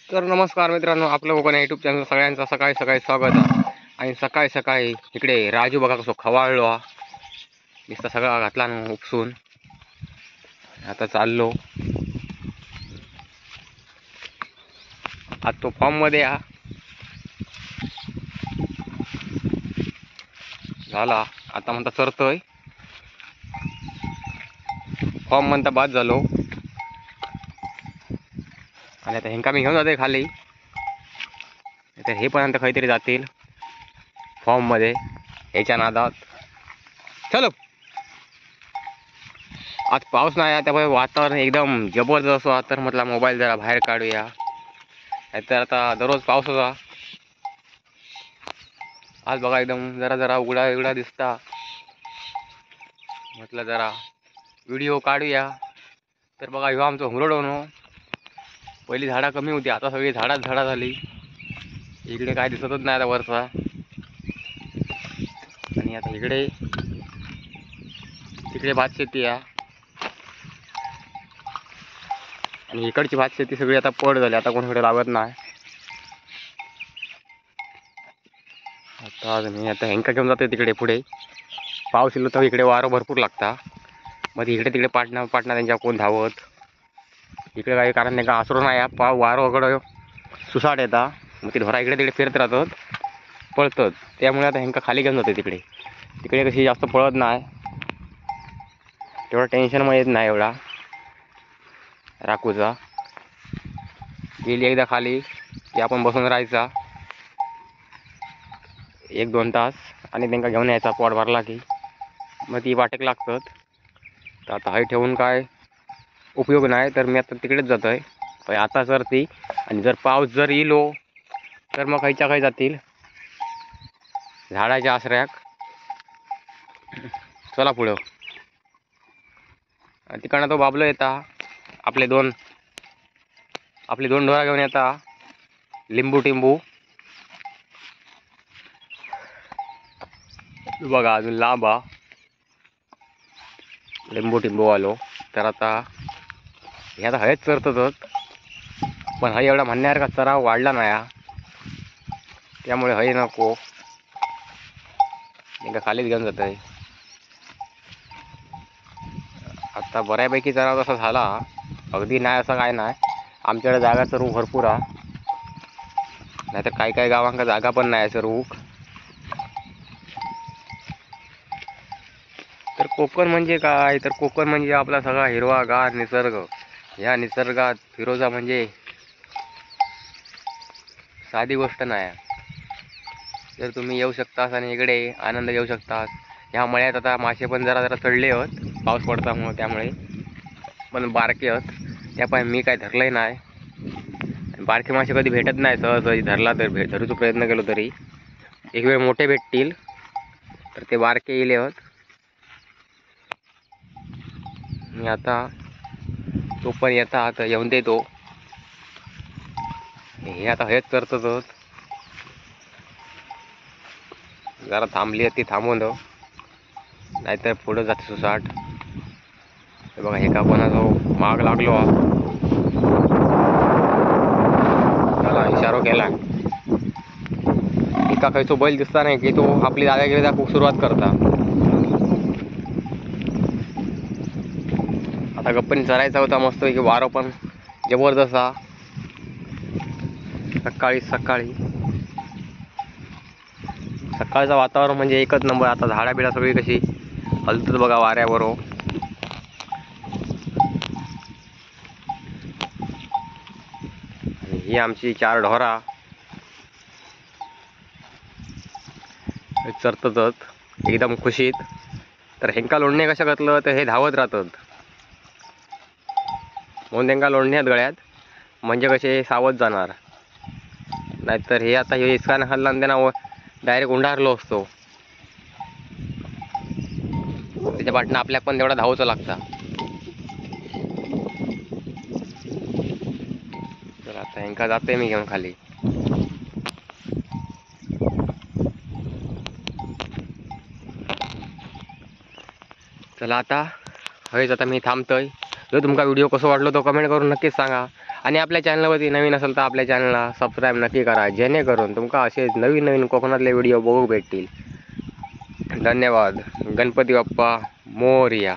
तर नमस्कार मित्रांनो, आपलं कोकण यूट्यूब चॅनल सगळ्यांचं सकाळी सकाळी स्वागत आहे. आणि सकाळी सकाळी इकडे राजू बघा कसं खवाळलो हा. नुसता सगळा घातला ना उपसून. आता चाललो आज तो फॉर्म मध्ये हा झाला. आता म्हणता चरतोय फॉर्म म्हणता बाद झालो. आणि आता हेंका मी घेऊन जाते खाली. तर हे पण आता काहीतरी जातील फॉर्म मध्ये ह्याच्या नादात. चलो आज पाऊस नाही आहे त्यामुळे वातावरण एकदम जबरदस्त आहे. तर म्हटलं मोबाईल जरा बाहेर काढूया. तर आता दररोज पाऊस होता, आज बघा एकदम जरा जरा उघडा उघडा दिसता. म्हटलं जरा व्हिडिओ काढूया. तर बघा ह्यो आमचं हुरडवणं. पहिली झाडा कमी होती, आता सगळी झाडाच झाडा झाली. इकडे काय दिसतच नाही आता वरचा. आणि आता इकडे तिकडे भात शेती आहे आणि इकडची भात शेती सगळी आता पड झाली. आता कोणाकडे लावत नाही. आता मी आता हेंका घेऊन जातो तिकडे पुढे. पाऊस येलो तर इकडे वारं भरपूर लागता. मग इकडे तिकडे पाटणा त्यांच्या कोण धावत. इकडे काही कारण नाही का आसरू नाही. वारं वगैरे सुसाट येतात. मग ते ढोरा इकडे तिकडे फिरत राहतात, पळतात. त्यामुळे आता हेंका खाली घेऊन जाते तिकडे. तिकडे कशी जास्त पळत नाही, तेवढा टेन्शन मग येत नाही एवढा राखूचा. गेली एकदा खाली की आपण बसून राहायचा 1-2 तास आणि त्यांना घेऊन यायचा. पोट भरला की मग ती वाटेक लागतात. तर आता हाय ठेवून काय उपयोग नाही. तर मी आता तिकडेच जातो आहे आता. जर ती आणि जर पाऊस जर येलो तर मग खायच्या काही जातील झाडाच्या आसऱ्याक. चला पुढं. तिकडनं तो बाबलो येता. आपले दोन ढोरा घेऊन येता. लिंबू टिंबू बघा अजून लांब हा लिंबू टिंबू आलो. तर आता हे आता हयच चरतच, पण हय एवढा म्हणण्यासारखा चराव वाढला नाही हा. त्यामुळे हय नको, मी खालीच घेऊन जात आहे. आता बऱ्यापैकी चराव तसा झाला, अगदी नाही असं काय नाही. आमच्याकडे जागा चरवू भरपूर हा. नाहीतर काही काही गावांका जागा पण नाही चरवूक. तर कोकण म्हणजे काय, तर कोकण म्हणजे आपला सगळा हिरवागार निसर्ग. ह्या निसर्गात फिरोजा म्हणजे साधी गोष्ट नाही. तर तुम्ही येऊ शकतास आणि इकडे आनंद घेऊ शकतास. ह्या मळ्यात आता मासे पण जरा जरा चढले आहेत पाऊस पडतामुळे. त्यामुळे पण बारके आहेत, त्यापाय मी काय धरलंय नाही. बारके मासे कधी भेटत नाही सहज. धरला तर धरूचा प्रयत्न केलो तरी एक वेळ मोठे भेटतील, तर ते बारके येले आहेत. मी आता तो पण येता आता येऊन देतो. हे आता हेच करतच. जरा थांबली ती थांबवून दो, नाहीतर पुढं जाते सुसाट. हे बघा हे का कोणाचा माग लागलो हा. त्याला इशारो केला. एका खायचो बैल दिसता नाही की तो आपली दादागिरी दाखवूक सुरुवात करता. आता गप्पनी चरायचा होता मस्त की वारं पण जबरदस्त हा. सकाळचं वातावरण म्हणजे एकच नंबर. आता झाडा बिडा सगळी कशी हलतात बघा वाऱ्याबरोबर. आणि ही आमची 4 ढोरा चरतच एकदम खुशीत. तर हेंका लोणणे कशा घातलं तर हे धावत राहतात, म्हणून त्यांना लोणणे आहेत गळ्यात. म्हणजे कसे सावध जाणार. नाहीतर हे आता हे इसकाने हल्ला आणि त्यांना डायरेक्ट उंडारलो असतो. त्याच्या पाठनं आपल्याला पण तेवढा धावचं लागता. तर आता हेंका जाते मी घेऊन खाली. चला आता हयच आता मी थांबतोय. जर तुमका व्हिडिओ कसं वाटलो तो कमेंट करून नक्कीच सांगा. आणि आपल्या चॅनलवरती नवीन असेल तर आपल्या चॅनलला सबस्क्राईब नक्की करा, जेणेकरून तुमका असे नवीन नवीन कोकणातले व्हिडिओ बघू भेटतील. धन्यवाद. गणपती बाप्पा मोरया.